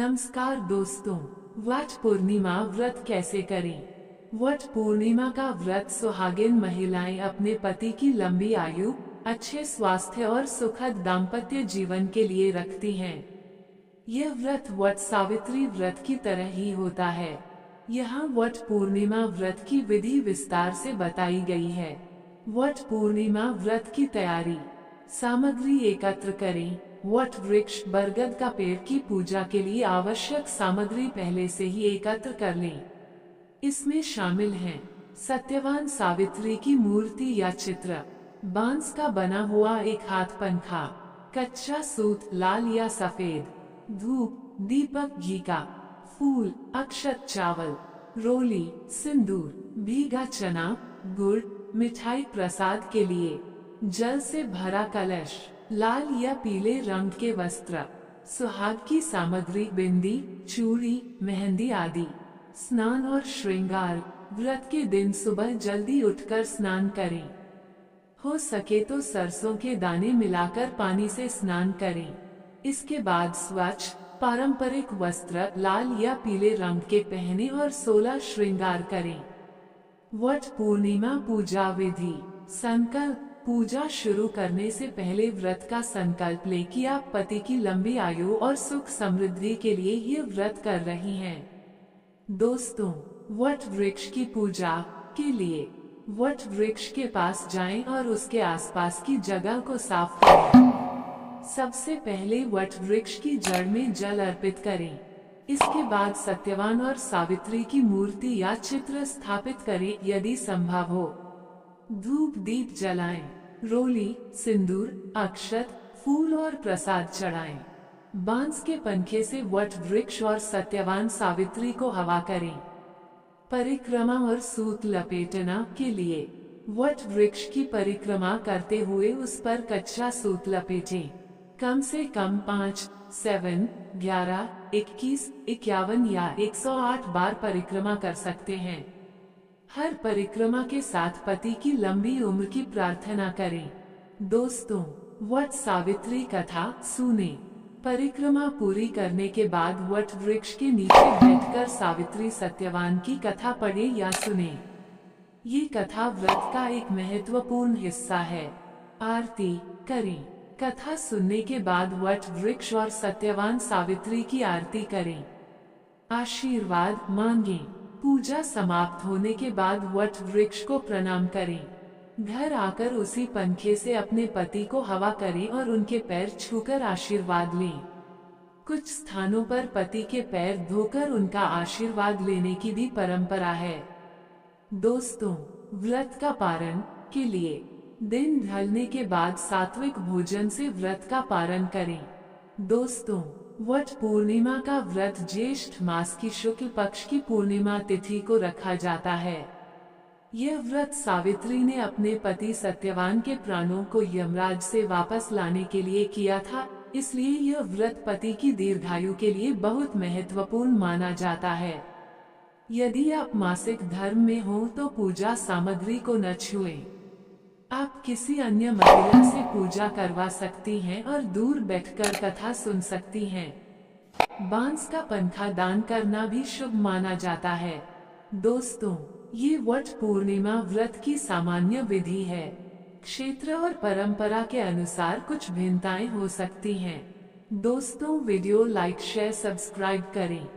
नमस्कार दोस्तों, वट पूर्णिमा व्रत कैसे करें। वट पूर्णिमा का व्रत सुहागिन महिलाएं अपने पति की लंबी आयु, अच्छे स्वास्थ्य और सुखद दाम्पत्य जीवन के लिए रखती हैं। यह व्रत वट सावित्री व्रत की तरह ही होता है। यहाँ वट पूर्णिमा व्रत की विधि विस्तार से बताई गई है। वट पूर्णिमा व्रत की तैयारी। सामग्री एकत्र करें। वट वृक्ष बरगद का पेड़ की पूजा के लिए आवश्यक सामग्री पहले से ही एकत्र कर लें। इसमें शामिल हैं सत्यवान सावित्री की मूर्ति या चित्र, बांस का बना हुआ एक हाथ पंखा, कच्चा सूत लाल या सफेद, धूप, दीपक घी का, फूल, अक्षत चावल, रोली, सिंदूर, भीगा चना, गुड़, मिठाई प्रसाद के लिए, जल से भरा कलश, लाल या पीले रंग के वस्त्र, सुहाग की सामग्री बिंदी, चूड़ी, मेहंदी आदि। स्नान और श्रृंगार। व्रत के दिन सुबह जल्दी उठकर स्नान करें। हो सके तो सरसों के दाने मिलाकर पानी से स्नान करें। इसके बाद स्वच्छ पारंपरिक वस्त्र लाल या पीले रंग के पहने और 16 श्रृंगार करें। वट पूर्णिमा पूजा विधि। संकल्प। पूजा शुरू करने से पहले व्रत का संकल्प ले कि आप पति की लंबी आयु और सुख समृद्धि के लिए ये व्रत कर रही हैं। दोस्तों, वट वृक्ष की पूजा के लिए वट वृक्ष के पास जाएं और उसके आसपास की जगह को साफ करें। सबसे पहले वट वृक्ष की जड़ में जल अर्पित करें। इसके बाद सत्यवान और सावित्री की मूर्ति या चित्र स्थापित करें यदि संभव हो। धूप दीप जलाएं। रोली, सिंदूर, अक्षत, फूल और प्रसाद चढ़ाएं। बांस के पंखे से वट वृक्ष और सत्यवान सावित्री को हवा करें। परिक्रमा और सूत लपेटना के लिए वट वृक्ष की परिक्रमा करते हुए उस पर कच्चा सूत लपेटें। कम से कम 5, 7, 11, 21, 51 या 108 बार परिक्रमा कर सकते हैं। हर परिक्रमा के साथ पति की लंबी उम्र की प्रार्थना करें। दोस्तों, वट सावित्री कथा सुने। परिक्रमा पूरी करने के बाद वट वृक्ष के नीचे बैठकर सावित्री सत्यवान की कथा पढ़े या सुने। ये कथा व्रत का एक महत्वपूर्ण हिस्सा है। आरती करें। कथा सुनने के बाद वट वृक्ष और सत्यवान सावित्री की आरती करें। आशीर्वाद मांगें। पूजा समाप्त होने के बाद वट वृक्ष को प्रणाम करें। घर आकर उसी पंखे से अपने पति को हवा करें और उनके पैर छूकर आशीर्वाद लें। कुछ स्थानों पर पति के पैर धोकर उनका आशीर्वाद लेने की भी परंपरा है। दोस्तों, व्रत का पारण के लिए दिन ढलने के बाद सात्विक भोजन से व्रत का पारण करें। दोस्तों, वट पूर्णिमा का व्रत ज्येष्ठ मास की शुक्ल पक्ष की पूर्णिमा तिथि को रखा जाता है। यह व्रत सावित्री ने अपने पति सत्यवान के प्राणों को यमराज से वापस लाने के लिए किया था, इसलिए यह व्रत पति की दीर्घायु के लिए बहुत महत्वपूर्ण माना जाता है। यदि आप मासिक धर्म में हो तो पूजा सामग्री को न छुएं। आप किसी अन्य महिला से पूजा करवा सकती हैं और दूर बैठकर कथा सुन सकती हैं। बांस का पंखा दान करना भी शुभ माना जाता है। दोस्तों, ये वट पूर्णिमा व्रत की सामान्य विधि है। क्षेत्र और परंपरा के अनुसार कुछ भिन्नताएं हो सकती हैं। दोस्तों, वीडियो लाइक शेयर सब्सक्राइब करें।